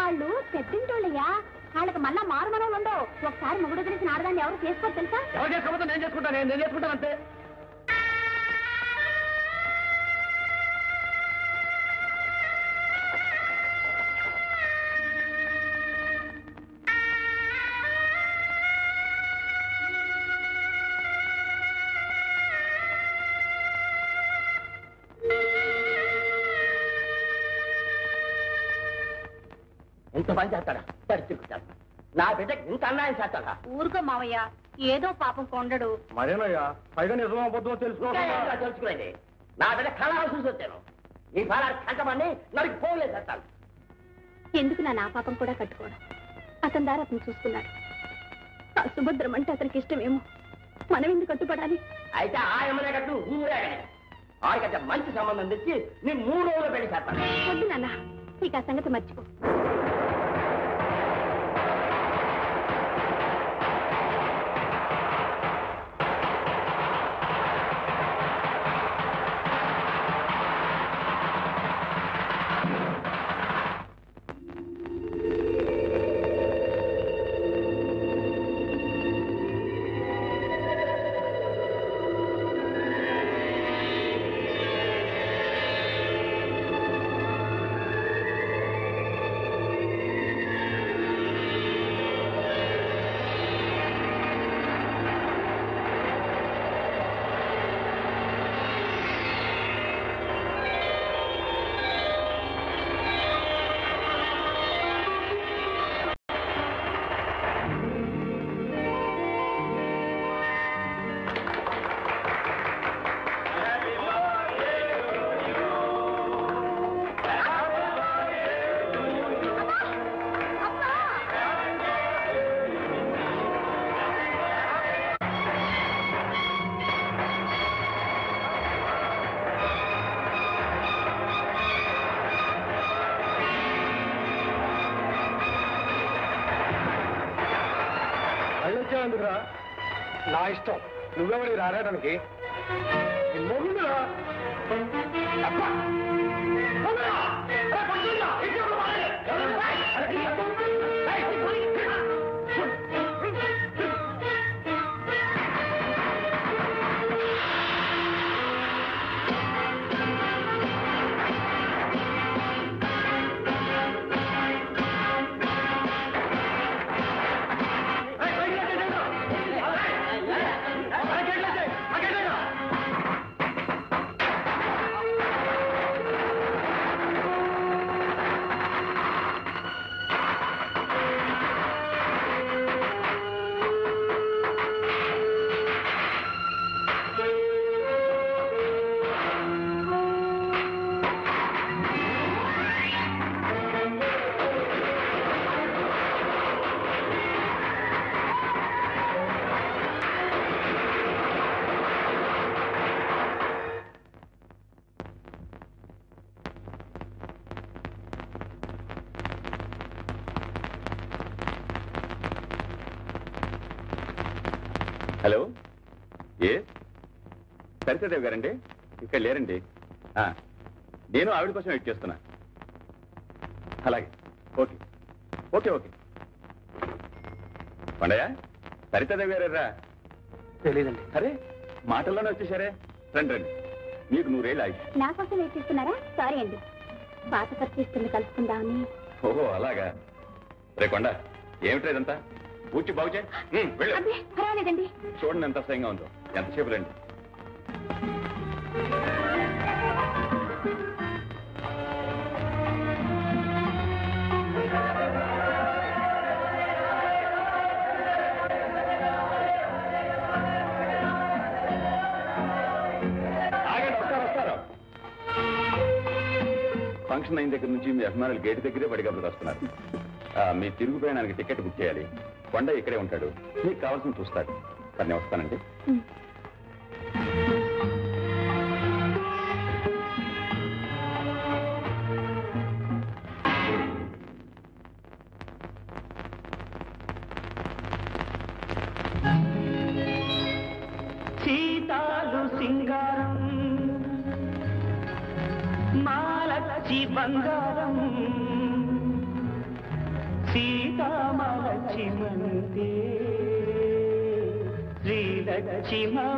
వాళ్ళు పెద్దింటోళ్ళయ్యా, వాళ్ళకి మళ్ళా మారు మనం ఉండవు. ఒకసారి మొగుడు తెలిసిన ఆడదాన్ని ఎవరు చేసుకోరు తెలుసా? ఎవరు చేసుకోకపోతే నేను చేసుకుంటాను అంతే. ఇంత పని చేస్తాడా? పరిస్థితి నా బిడ్డకి ఇంత అన్యాయం చేస్తాడా? ఊరుకో మావయ్య, ఏదో పాపం కొండడు. మరేనయ్యా, పైగా నిజమో అబద్ధమో తెలుసుకోవాలి. నా బిడ్డ కళ చూసి వచ్చాను. ఈ ఫలాలు కంటమని నాకు ఫోన్లే చేస్తాను. ఎందుకు నా పాపం కూడా కట్టుకోవడం? అతని దారి అతను చూసుకున్నాడు. ఆ సుభద్రం అంటే అతనికి ఇష్టమేమో, మనం ఎందుకు కట్టుపడాలి? అయితే ఆ ఎమ్మనే కట్టు ఊరే ఆడికంటే మంచి సంబంధం తెచ్చి నీ 3 రోజులు పెళ్లి చేస్తాను. వద్దు నాన్న, నీకు ఆ సంగతి మర్చిపో. ఎందుకురా? నా ఇష్టం, నువ్వెవరి రాయడానికి హలో, ఏ సరితాదేవి గారండి? ఇక్కడ లేరండి. నేను ఆవిడ కోసం వెయిట్ చేస్తున్నా. అలాగే, okay okay okay. Kondaiah, Sarita Devi గారా? తెలీదండి. అరే, మాటల్లోనే వచ్చేసారే. రండి రండి, మీకు 100 ఏళ్ళు ఆగి. నా కోసం వెయిట్ చేస్తున్నారా? సారీ అండి, పాత పరిస్థితులను కలుసుకుందామని. ఓహో అలాగా. రే కొండ, ఏమిట్రా ఇదంతా? ఊడ్చి బాగు చేయి. అదే పర్వాలేదండి. చూడండి ఎంత అసహ్యంగా ఉందో. ఎంతసేపు రండి. ఫంక్షన్ అయిన దగ్గర నుంచి మీ అభిమానులు గేటు దగ్గరే పడిగప్పుడు వస్తున్నారు. మీ తిరుగు ప్రయాణానికి టికెట్ బుక్ చేయాలి. కొండ ఇక్కడే ఉంటాడు, మీకు కావాల్సిన చూస్తాడు. కానీ వస్తానండి. సీతాలు సింగారం మాలచ్చి బంగారం సీతామలక్ష్మంతే శ్రీలక్ష్మవతారం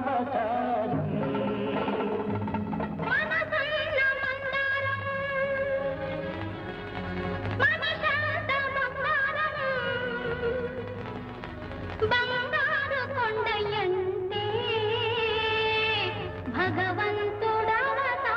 బంగారు కొండయంటే భగవంతుడవతా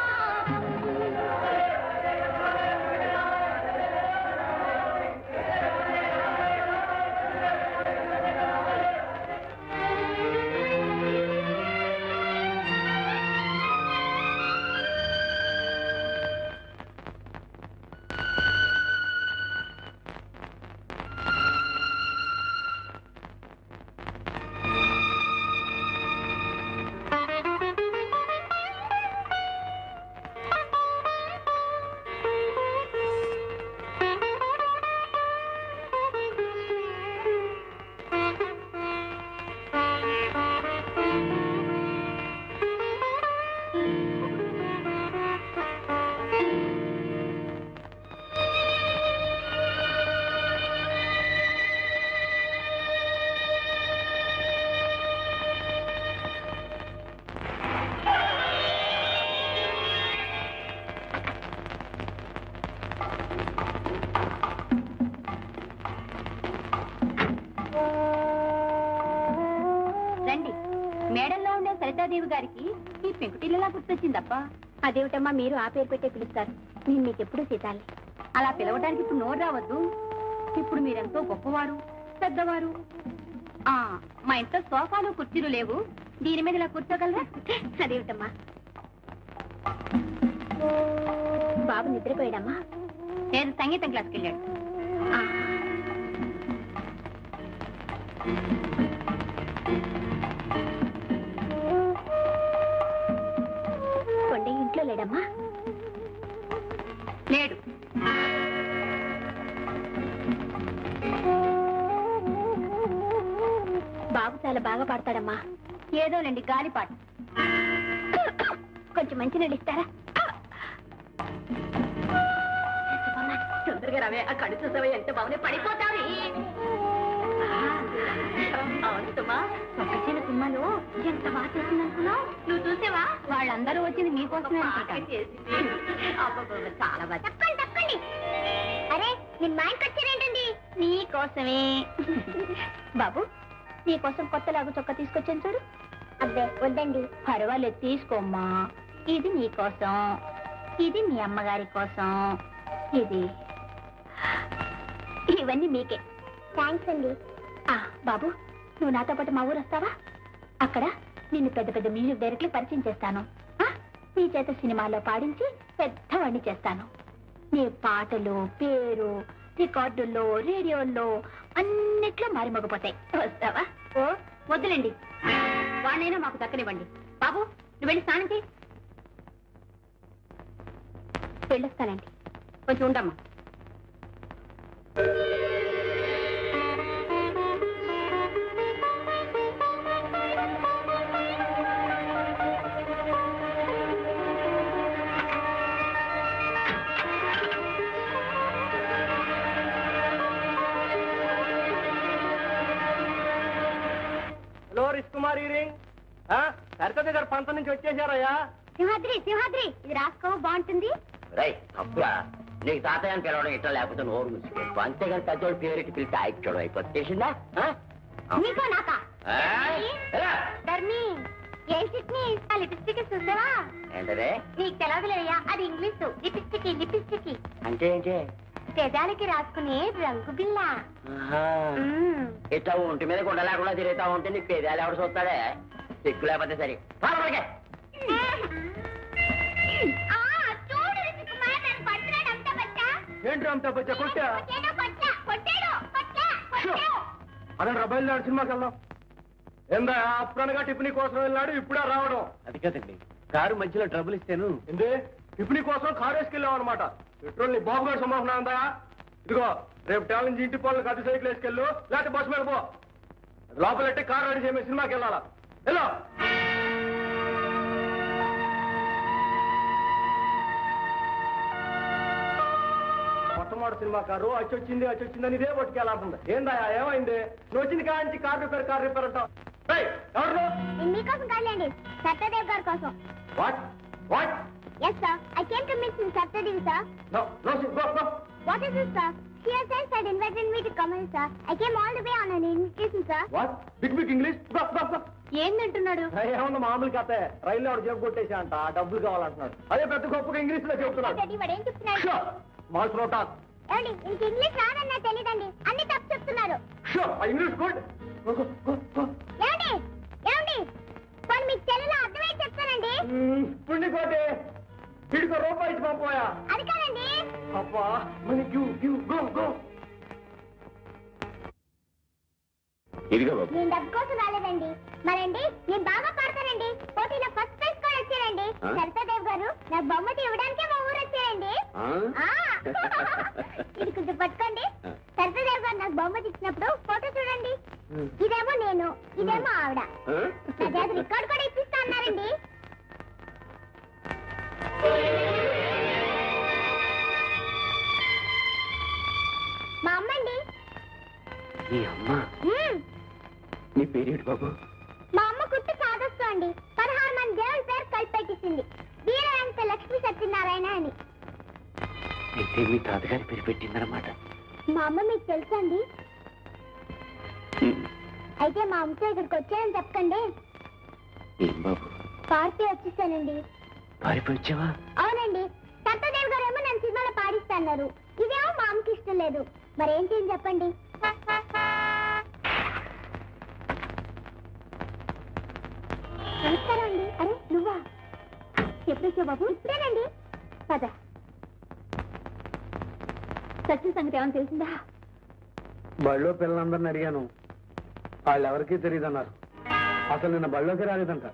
రండి. మేడల్లో ఉండే సరితాదేవి గారికి ఈ పెంకుటిల్లలా గుర్తొచ్చిందప్ప. అదేమిటమ్మా మీరు ఆ పేరు పెట్టే పిలుస్తారు? నేను మీకెప్పుడు సీతాలి. అలా పిలవడానికి ఇప్పుడు నోరు రావద్దు. ఇప్పుడు మీరెంతో గొప్పవారు, పెద్దవారు. మా ఇంట్లో సోఫాలు కుర్చీలు లేవు, దీని మీద ఇలా కూర్చోగలరా? అదేమిటమ్మా బాబు నిద్రపోయాడమ్మా? నేను సంగీతం క్లాస్కి వెళ్ళాడు. కొండ ఇంట్లో లేడమ్మా? లేడు. బాబు చాలా బాగా పాడతాడమ్మా. ఏదోనండి గాలిపాట. కొంచెం మంచి నీళ్ళు ఇస్తారా? తొందరగా రావే, ఆ కడు చూసావే ఎంత బాగుంది, పడిపోతావి. అవునుమా, పక్కచిన సినిమాలో ఎంత బాగా చేసిందనుకున్నావు? నువ్వు చూసావా? వాళ్ళందరూ వచ్చింది మీకోసమే చాలా బాగా. తప్పండి తప్పండి. అరే నేను మా ఇంటికి వచ్చారేంటండి? నీకోసమే. బాబు నీకోసం కొత్త లాగు చొక్క తీసుకొచ్చాను చూడు. అబ్బే వద్దండి. పర్వాలేదు తీసుకోమ్మా. ఇది నీకోసం, ఇది మీ అమ్మగారి కోసం, ఇది ఇవన్నీ మీకే. థ్యాంక్స్ అండి. బాబు నువ్వు నాతో పాటు మా ఊరు వస్తావా? అక్కడ నిన్ను పెద్ద పెద్ద మ్యూజిక్ డైరెక్ట్లు పరిచయం చేస్తాను. నీ చేత సినిమాల్లో పాడించి పెద్దవాణ్ణి చేస్తాను. నీ పాటలు పేరు రికార్డుల్లో రేడియోల్లో అన్నిట్లో మారిమోగిపోతాయి. వస్తావా? ఓ వద్దులేండి, వాడినైనా మాకు దక్కనివ్వండి. బాబు నువ్వు వెళ్ళి స్నానం చేయి. వెళ్ళొస్తానండి. కొంచెం ఉండమ్మా. Hello రిష్కుమార్ ring. సరితది గారు పంతం నుంచి వచ్చేసారయ్యా. సింహాద్రి సింహాద్రి ఇది రాసుకో, బాగుంటుంది. అబ్బా నీకు తాతయ్య అని పిలవడం ఇట్లా, లేకపోతే నోరు ముసుకేసుకో. అంతేగాని పెద్దోడు పేరెట్టి పిలిచి ఆయిచ్చోడు అయిపోతేసిందా? నీకో నాకా? ధర్మి ఏంటి ఆ లిప్స్టిక్ చూసావా? ఏంటదే? నీకు తెలవదులేయ్యా, అది ఇంగ్లీషు. లిప్స్టిక్ లిప్స్టిక్ అంటే ఏంటి? పెదాలకి రాసుకునే రంగు బిల్ల. ఇట్లా ఒంటి మీద గుండ లేకుండా తిరుగుతా ఉంటే నీకు పేదాలు ఎవడు చూస్తాడే? సిగ్గు లేకపోతే సరే. ఏంటి అంత బచ్చా కొట్టా? అదే రబాయిలు సినిమాకి వెళ్దాం. ఏందా అప్పుడనగా టిఫినీ కోసం వెళ్ళాడు, ఇప్పుడే రావడం? అది కదండి, కారు మధ్యలో ట్రబుల్ ఇస్తాను. ఏంది టిఫినీ కోసం కారు వేసుకెళ్ళాం అనమాట. పెట్రోల్ నీ బాబు గారు సంభాషణ ఉందా? ఇదిగో రేపు టాల్ నుంచి ఇంటి పనులకు అతి సైకిల్ వేసుకెళ్ళు, లేకపోతే బస్సు మీద పో. లోపలెట్టి కారు రెడీ చేయమే, సినిమాకి వెళ్ళాలా? వెళ్ళు. మొట్టమొదటి రబాయిలాడు సినిమా కారు వచ్చిందని ఇదే పట్టుకెళ్ళాల్సింది. ఏందా ఏమైంది? నువ్వు వచ్చింది కాంచి కార్ రిపేర్ అంటావు. మీకోసం కాదండి, సత్యదేవ్ గారి కోసం. What what? Yes, sir. I came to meet Mr. Satyadev, sir. No, go. What is this, sir? She has had invited me to come in, sir. I came all the way on an invitation, sir. What? Big English? Go. ఏంటంటున్నాడు? ఏమన్నా మామూలు కథ. రైల్లో ఆవిడ జేబు కొట్టేసా అంట, డబ్బులు కావాలంటున్నాడు. అదే పెద్ద గొప్పగా ఇంగ్లీష్ లో చెప్తున్నాడు. వాడు ఏం చెప్తున్నాడు? Small slow talk. ఏమండి, ఇంక ఇంగ్లీష్ రాదన్నా తెలీదండి, అన్ని తప్పు చెప్తున్నారు. English good. ఏమండి కొన్ని మీకు తెలుగులో అర్థమై చెప్తానండి. పుణ్యకోటి వీడికో రూపాయి ఇచ్చి పంపోయా. అది కాదండి. అబ్బా మనీ గో. ఇదిగా బాబు. నేను డబ్బు కోసం రాలేదండి. మరండి నేను బాగా పాడతానండి. పోటీలో ఫస్ట్ ప్రైజ్ కూడా వచ్చానండి. సరితాదేవ్ గారు నాకు బహుమతి ఇవ్వడానికే మా ఊరు వచ్చారండి. ఇది కొంచెం పట్టుకోండి. సరితాదేవ్ గారు నాకు బహుమతి ఇచ్చినప్పుడు ఫోటో చూడండి. ఇదేమో నేను, ఇదేమో ఆవిడ. నా చేత రికార్డు కూడా ఇప్పిస్తా అన్నారండి. మా అమ్మండి. నీ అమ్మ? నీ పేరేంటి బాబు? మా అమ్మ కుట్టు సాధస్తూ అండి. 16 మంది దేవుడి పేరు కలిపెట్టింది. వీరాంత లక్ష్మీ సత్యనారాయణ అని. అయితే మీ తాతగారి పేరు పెట్టిందన్నమాట. మా అమ్మ మీకు తెలుసా అండి? అయితే మా అమ్మతో ఇక్కడికి వచ్చానని చెప్పకండి. ఏం బాబు? పార్టీ వచ్చేసానండి. పారిపోయి వచ్చావా? అవునండి. సత్యదేవ్ గారు ఏమో నన్ను సినిమాలో పాడిస్తున్నారు. ఇదేమో మా అమ్మకి ఇష్టం లేదు. మరేం చేయని చెప్పండి. నమస్కారం అండి. అరే నువ్వా? ఎప్పుడు వచ్చావు బాబు? ఇప్పుడేనండి. పద. సత్య సంగతి ఏమని తెలిసిందా? బళ్ళో పిల్లలందరిని అడిగాను, వాళ్ళు ఎవరికీ తెలియదన్నారు. అసలు నిన్న బళ్ళోకి రాలేదంట.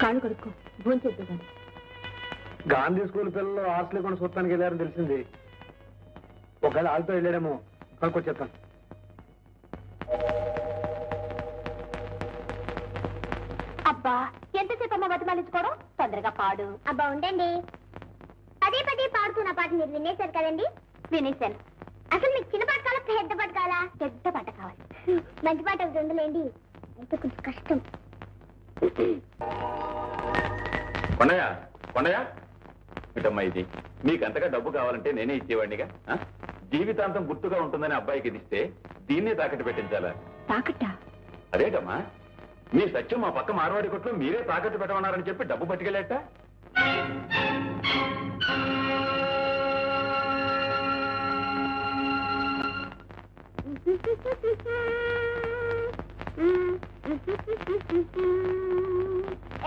కాళ్ళు కొడుకో, భోంచేద్దు కానీ. గాంధీ స్కూల్ పిల్లలు హాస్టల్ కూడా చూడటానికి వెళ్ళారని తెలిసింది. ఒకవేళ వాళ్ళతో వెళ్ళాడేమో, కనుక్కొచ్చేస్తాను. అబ్బా ఎంతసేపు అమ్మ బతిమాలించుకోవడం, తొందరగా పాడు. అబ్బా ఉండండి. పదే పాడుతున్న పాట మీరు వినేశారు కదండి? వినేశాను. అసలు మీకు చిన్న పాట కావాలా, పెద్ద పాట కావాలా? పెద్ద పాట కావాలి. మంచి పాట ఒకటి ఉండలేండి, అయితే కొంచెం కష్టం. కొండయ్య ఇటమ్మా, ఇది మీకు అంతగా డబ్బు కావాలంటే నేనే ఇచ్చేవాడినిగా. జీవితాంతం గుర్తుగా ఉంటుందని అబ్బాయికి ఇస్తే దీన్నే తాకట్టు పెట్టించాలా? తాకట్టా? అదేటమ్మా, మీ సత్యం మా పక్క మార్వాడి కొట్లో మీరే తాకట్టు పెట్టమన్నారని చెప్పి డబ్బు పట్టుకెళ్ళేట.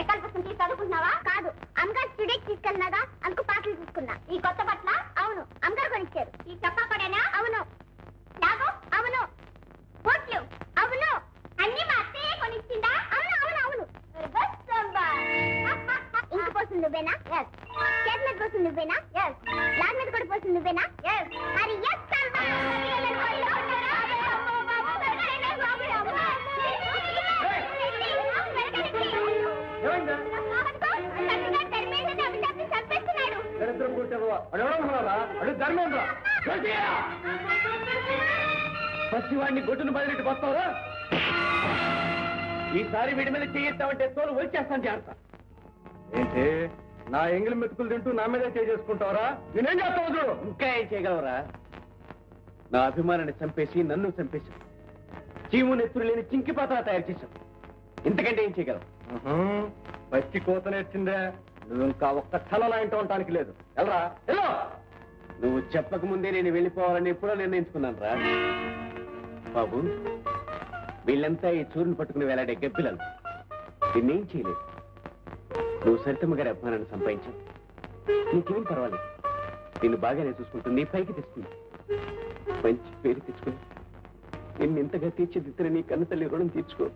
ఎక్కడ పుస్తకం చదువుకుంటున్నావా? కాదు, అమ్మగారు స్టూడియోకి తీసుకెళ్ళినాగా, అందుకు పాటలు తీసుకున్నా. ఈ కొత్త బట్టల? అవును, అమ్మగారు కొనిచ్చారు. ఈ చొక్కా కూడానా? అవును. లాగో? అవును. బోట్లు? అవును. అన్ని మా అత్తయ్యే కొనిచ్చిందా? అవును. ఇంక పోతుంది నువ్వేనా? ఎస్. చేతి మీద పోతుంది నువ్వేనా? ఎస్. లాగ్ మీద కూడా పోతుంది నువ్వేనా? ఎస్. మరి ఎస్ పచ్చివాడిని గొడ్డును బదిలిట్టు వస్తావా? ఈసారి వీడి మీద చేయిస్తామంటే తోలు వచ్చేస్తాను జాగ్రత్త. ఏంటి నా ఎంగిలి మెతుకులు తింటూ నా మీదే చేసుకుంటావరా? నేనేం చేస్తావు చూడు. ఇంకా ఏం చేయగలవరా? నా అభిమానాన్ని చంపేసి నన్ను చంపేసి చీము నెత్తురు లేని చింకిపాత్ర తయారు చేశావు. ఇంతకంటే ఏం చేయగలవు? పచ్చి కోత నేర్చిందే. నువ్వు ఇంకా ఒక్క కలలాంటి ఉండటానికి లేదు. వెళ్ళరా వెళ్ళు. నువ్వు చెప్పక ముందే నేను వెళ్ళిపోవాలని ఎప్పుడో నిర్ణయించుకున్నాను రా బాబు. వీళ్ళంతా ఈ చూరుని పట్టుకుని వేలాడే గెప్పిలను నిన్నేం చేయలేదు. నువ్వు సరితమ్మ గారి అభిమానాన్ని సంపాదించావు. నీకేం పర్వాలేదు. నిన్ను బాగానే చూసుకుంటుంది, పైకి తెస్తుంది. మంచి పేరు తెచ్చుకుని నిన్ను ఇంతగా తీర్చిదిద్దిన నీ కన్న తల్లి రుణం తీర్చుకో.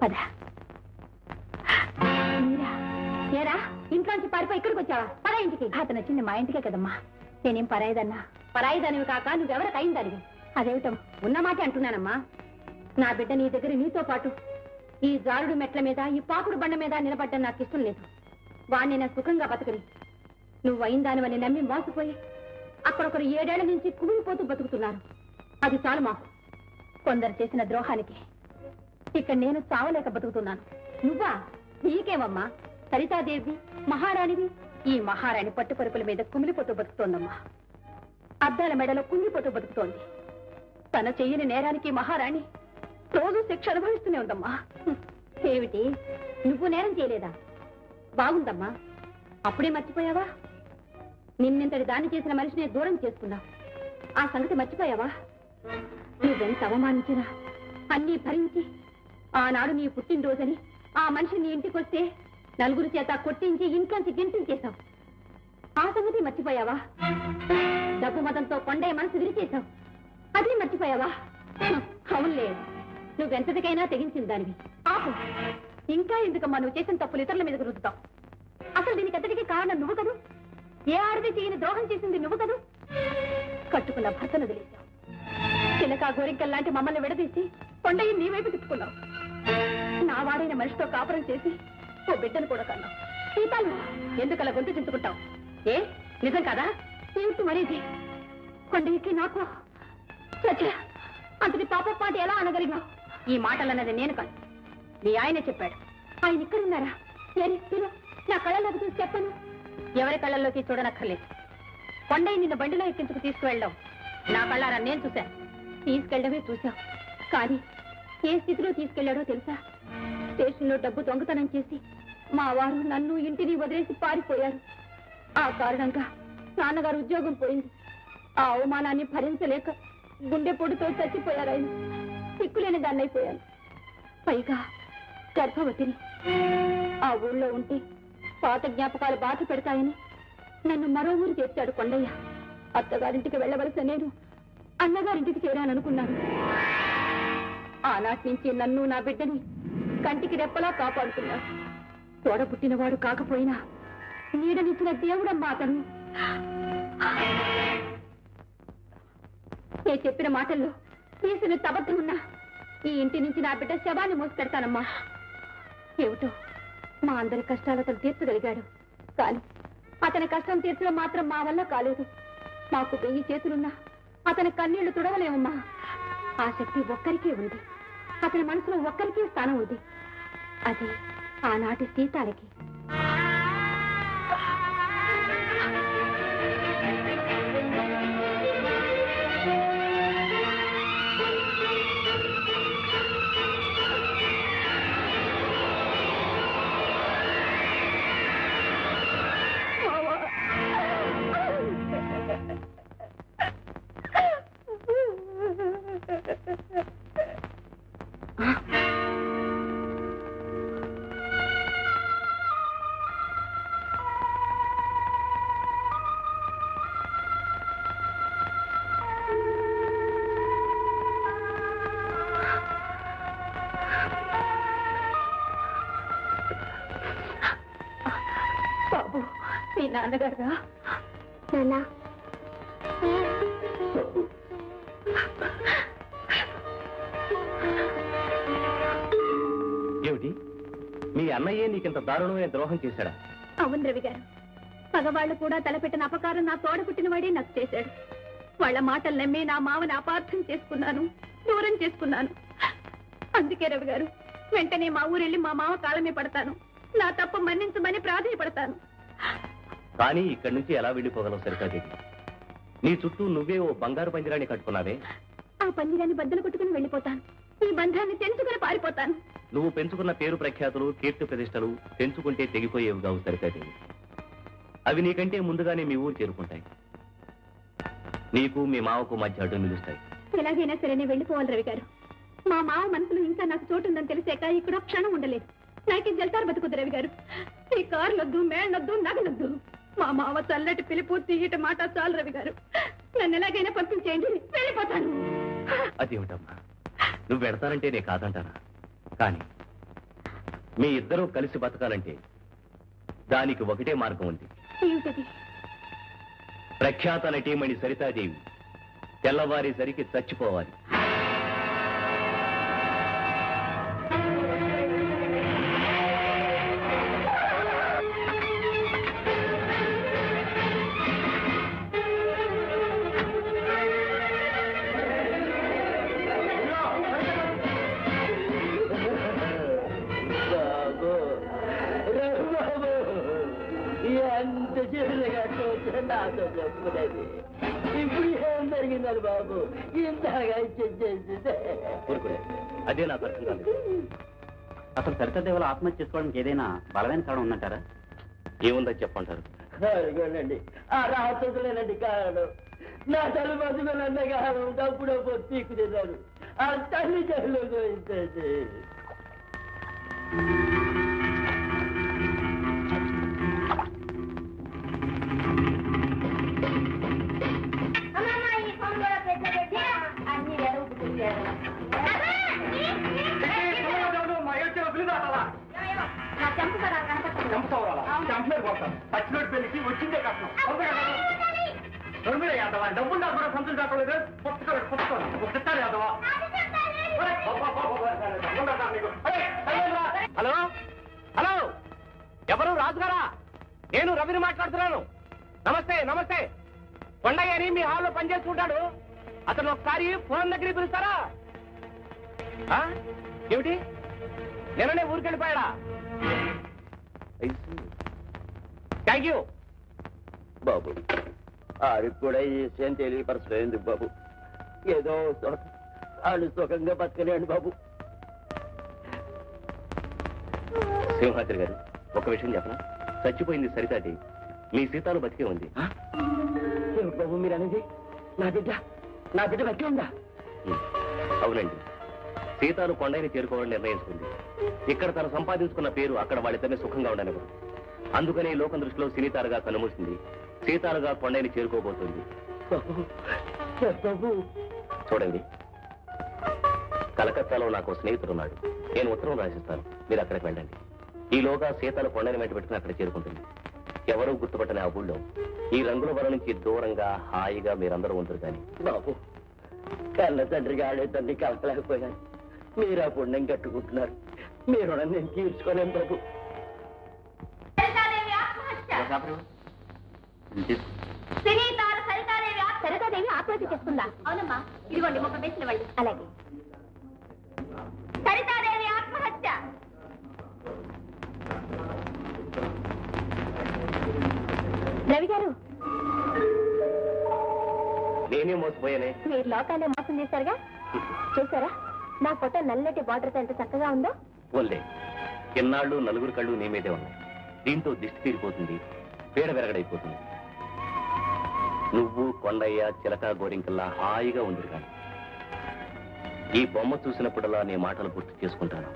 పద. ఏరా ఇంట్లోంచి పారిపోయి ఇక్కడికి వచ్చావా? పద ఇంటికి. అతను వచ్చింది మా ఇంటికే కదమ్మా. నేనేం పరాయిదన్నా. పరాయిదానివి కాక నువ్వెవరికి అయిందానివి? అదేమిటం ఉన్న మాట అంటున్నానమ్మా. నా బిడ్డ నీ దగ్గర నీతో పాటు ఈ జారుడు మెట్ల మీద ఈ పాకుడు బండ మీద నిలబడ్డం నాకు ఇష్టం లేదు. వాణ్ణి నా సుఖంగా బతకని నువ్వు అయిందానివని నమ్మి మోసపోయి అక్కడొకరు 7 ఏళ్ల నుంచి కుమిలిపోతూ బతుకుతున్నారు. అది చాలు మాకు. కొందరు చేసిన ద్రోహానికి ఇక్కడ నేను చావలేక బతుకుతున్నాను. నువ్వా? నీకేమమ్మా? సరితాదేవి మహారాణివి. ఈ మహారాణి పట్టుపరుపుల మీద కుమిలిపోతూ బతుకుతోందమ్మా. అద్దాల మెడలో కుమిలిపోతూ బతుకుతోంది. తన చెయ్యని నేరానికి మహారాణి రోజు శిక్ష అనుభవిస్తూనే ఉందమ్మా. ఏమిటి, నువ్వు నేరం చేయలేదా? బాగుందమ్మా. అప్పుడే మర్చిపోయావా? నిన్నింతటి దాన్ని చేసిన మనిషిని దూరం చేసుకున్నావు. ఆ సంగతి మర్చిపోయావా? నువ్వెంత అవమానించినా అన్నీ భరించి ఆనాడు నీ పుట్టినరోజని ఆ మనిషి నీ ఇంటికి వస్తే నలుగురు చేత కొట్టించి ఇంట్లోంచి గింటించేశావు. ఆ సంగతి మర్చిపోయావా? డబ్బు మతంతో కొండే మనసు విరిచేశావు. అది మర్చిపోయావా? అవునులే, నువ్వెంతటికైనా తెగించిన దానివి. ఆపు. ఇంకా ఎందుకమ్మా నువ్వు చేసిన తప్పులు ఇతరుల మీదకు రుద్దుతావు? అసలు దీనికి అంతటికీ కారణం నువ్వు కదూ. ఏ ఆడది చేయని ద్రోహం చేసింది నువ్వు కదూ. కట్టుకున్న భర్తను వదిలేశావు. చిలక గోరింకల్లాంటి మమ్మల్ని విడదీసి కొండయ్య నీ వైపు తిప్పుకున్నావు. నా వాడైన మనిషితో కాపురం చేసి ఓ బిడ్డను కూడా కన్నావు. సీతాలు ఎందుకలా గొంతు చించుకుంటావు? ఏ నిజం కదా? ఏమిటి మరేది? కొండయ్యకి నాకు చచ్చా అంతటి పాపపాటి ఎలా అనగలిగావు? ఈ మాటలన్నది నేను కాదు, మీ ఆయనే చెప్పాడు. ఆయన ఇక్కడున్నారా? నా కళ్ళలోకి చూసి చెప్పను. ఎవరి కళ్ళల్లోకి చూడనక్కర్లేదు. కొండయ్య నిన్ను బండిలో ఎక్కించుకు తీసుకువెళ్ళావు. నా కళ్ళారా నేను చూశాను. తీసుకెళ్ళడమే చూశావు, కానీ ఏ స్థితిలో తీసుకెళ్లాడో తెలుసా? స్టేషన్లో డబ్బు దొంగతనం చేసి మా వారు నన్ను ఇంటిని వదిలేసి పారిపోయారు. ఆ కారణంగా నాన్నగారు ఉద్యోగం పోయింది. ఆ అవమానాన్ని భరించలేక గుండె పొడితో చచ్చిపోయారు. ఆయన సిక్కులేని దాన్ని అయిపోయాను. పైగా గర్భవతిని. ఆ ఊళ్ళో ఉంటే పాత జ్ఞాపకాలు బాధ పెడతాయని నన్ను మరో ఊరు చేర్చాడు కొండయ్య. అత్తగారింటికి వెళ్ళవలసిన నేను అన్నగారింటికి చేరాననుకున్నాను. ఆనాటి నుంచి నన్ను నా బిడ్డని కంటికి రెప్పలా కాపాడుతున్నాడు. తోడపుట్టినవాడు కాకపోయినా నీడనిచ్చిన దేవుడమ్మా అతను. నేను చెప్పిన మాటల్లో తీసిన తబద్ధం ఉన్నా ఈ ఇంటి నుంచి నా బిడ్డ శవాన్ని మోసుకెడతానమ్మా. ఏమిటో మా అందరి కష్టాలు అతను తీర్చగలిగాడు, కానీ అతని కష్టం తీర్చడం మాత్రం మా వల్ల కాలేదు. మాకు 1000 చేతులున్నా అతని కన్నీళ్లు తుడవలేమమ్మా. ఆ శక్తి ఒక్కరికే ఉంది. అతని మనసులో ఒక్కరికే స్థానం ఉంది. అది ఆనాటి సీతాలకి. బాబు, మీ నాన్నగారా? నాన్న, ఏమిటి, మీ అన్నయ్యే నీకింత దారుణమైన ద్రోహం చేశాడా? అవును రవి గారు. మగవాళ్లు కూడా తలపెట్టిన అపకారం నా తోడ పుట్టినవాడే నాకు చేశాడు. వాళ్ళ మాటలు నమ్మి నా మావని అపార్థం చేసుకున్నాను, దూరం చేసుకున్నాను. అందుకే రవి గారు, వెంటనే మా ఊరెళ్ళి మా మావ కాలమే పడతాను. నా తప్పు మన్నించమని ప్రాధాయపడతాను. కానీ ఇక్కడి నుంచి ఎలా వెళ్ళిపోగలవు సరితాదేవి? నీ చుట్టూ నువ్వే ఓ బంగారు పందిరాన్ని కట్టుకున్నావే. ఆ పందిరాన్ని బద్దలు కొట్టుకుని వెళ్ళిపోతాను. ఈ బంధాన్ని తెంచుకుని పారిపోతాను. నువ్వు పెంచుకున్న పేరు ప్రఖ్యాతులు, కీర్తి ప్రతిష్టలు తెంచుకుంటే తెగిపోయేవి కావు సరితాదేవి. అవి నీకంటే ముందుగానే మీ ఊరు చేరుకుంటాయి. నీకు మీ మావకు మధ్య అడ్డు నిలుస్తాయి. ఎలాగైనా సరే నేను వెళ్ళిపోవాలి రవి గారు. మా మావ మనసులో ఇంకా నాకు చోటు ఉందని తెలిసాక ఇక్కడ క్షణం ఉండలేదు. నాకు జల్తారు బతుకుద్దు రవి గారు. ఈ కార్లొద్దు, మేళ్ళొద్దు, నగలొద్దు. మా మావ చల్లటి పిలుపు, తీయట మాట చాలు రవి గారు. నన్ను ఎలాగైనా పంపించేయండి, వెళ్ళిపోతాను. అదేమిటమ్మా, నువ్వు పెడతానంటే నేను కాదంటానా? కానీ మీ ఇద్దరూ కలిసి బతకాలంటే దానికి ఒకటే మార్గం ఉంది. ఏమిటది? ప్రఖ్యాత నటీమణి సరితాదేవి తెల్లవారేసరికి చచ్చిపోవాలి. ఎంత చిన్నగా నాతో చెప్పుకునేది. ఇప్పుడు ఏం జరిగిందని బాబు ఇంతగా ఇచ్చేసిందే. అదే నాకు అర్థం కాలేదు. అసలు సరితదేవులు ఆత్మహత్య చేసుకోవడానికి ఏదైనా బలమైన కారణం ఉందంటారా? ఏముందని చెప్పంటారు? అదిగోనండి ఆ రాత్రులేనండి కారణం. నా తల్లి బతుకులన్న కారణం డబ్బుడో తీకు తిన్నారు. ఆ తల్లి జైలు పోయిందండి. పచ్చినోటి పెళ్లికి వచ్చిందే కష్టం. డబ్బులు నాకు కూడా సంతులు కాకలేదు. పుస్తకాలు యాదవా. హలో హలో, ఎవరు? రాజుగారా? నేను రవిని మాట్లాడుతున్నాను. నమస్తే నమస్తే. కొండయ్య అని మీ హాల్లో పనిచేస్తుంటాడు. అతను ఒకసారి ఫోన్ దగ్గరికి పిలుస్తారా? ఏమిటి, నిన్ననే ఊరికెళ్ళిపోయాడా? థ్యాంక్ యూ బాబు. ఆడికి కూడా ఈ విషయం తెలియపరచలేదు బాబు. ఏదో వాళ్ళు సుఖంగా బతకలేండి బాబు. సింహాద్రి గారు, ఒక విషయం చెప్పనా? చచ్చిపోయింది సరితాది, మీ సీతాలు బతికే ఉంది. బాబు మీరు అనేది నా బిడ్డ బతికే ఉందా? అవునండి. సీతాలు కొండైని చేరుకోవాలని నిర్ణయించుకుంది. ఇక్కడ తను సంపాదించుకున్న పేరు అక్కడ వాళ్ళిద్దరిని సుఖంగా ఉండనివ్వదు. అందుకని లోకం దృష్టిలో సినీతారుగా కనుమూసింది. సీతాలుగా కొండైని చేరుకోబోతుంది. చూడండి, కలకత్తాలో నాకు స్నేహితుడున్నాడు. నేను ఉత్తరం రాసిస్తాను, మీరు అక్కడికి వెళ్ళండి. ఈలోగా సీతాలు కొండని వెంట పెట్టుకుని అక్కడ చేరుకుంటుంది. ఎవరూ గుర్తుపట్టని ఆ ఊళ్ళో ఈ రంగుల వరం నుంచి దూరంగా హాయిగా మీరందరూ ఉంటారు. కానీ బాబు, కళ్ళ తండ్రిగా ఆడే తండ్రి కలపలేకపోయాను. మీరు ఆ పుణ్యం కట్టుకుంటున్నారు. మీరు నేను తీర్చుకోలేను బాబు. సరితాదేవి ఆత్మహత్య చేస్తుందా? అవునమ్మా, ఇదిగోండి 30 పైసలు ఇవ్వండి. అలాగే. సరితాదేవి ఆత్మహత్య. రవి గారు, నేనే మోసపోయానే. మీరు లోకాలే మోసం చేశారుగా. చూసారా నా ఫోటో నల్లటి బార్డర్తో ఎంత చక్కగా ఉందో? ఓన్లే ఎన్నాళ్ళు నలుగురు కళ్ళు నీ మీదే ఉన్నాయి. దీంతో దిష్టి తీరిపోతుంది, పేడ వెరగడైపోతుంది. నువ్వు కొండయ్య చిలక గోరింకల్లా హాయిగా ఉంది. కానీ ఈ బొమ్మ చూసినప్పుడల్లా నీ మాటలు గుర్తు చేసుకుంటాను.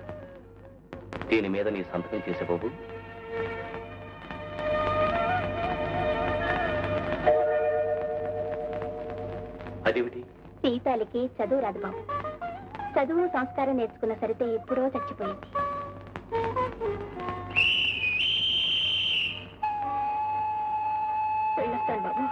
దీని మీద నీ సంతకం చేసే బాబు. అదేమిటి? సీతాలకి చదువు రాదు బాబు. చదువు సంస్కారం నేర్చుకున్న సరితే ఎప్పుడో చచ్చిపోయింది. వెళ్ళొస్తాను బాబు.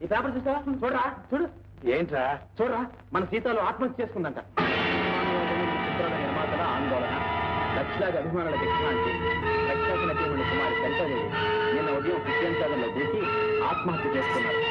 ఈ పేపర్ చూస్తావా? చూడరా, చూడు. ఏంట్రా? చూడరా, మన సీతాలు ఆత్మహత్య చేసుకుందంట. నిర్మాతల ఆందోళన, లక్షలాది అభిమానుల విశ్రాంతి. ప్రఖ్యాత నటీమణి కుమారి సరితాదేవి నిన్న ఉదయం క్రిస్టియన్ సాగర్లో దూకి ఆత్మహత్య చేసుకున్నారు.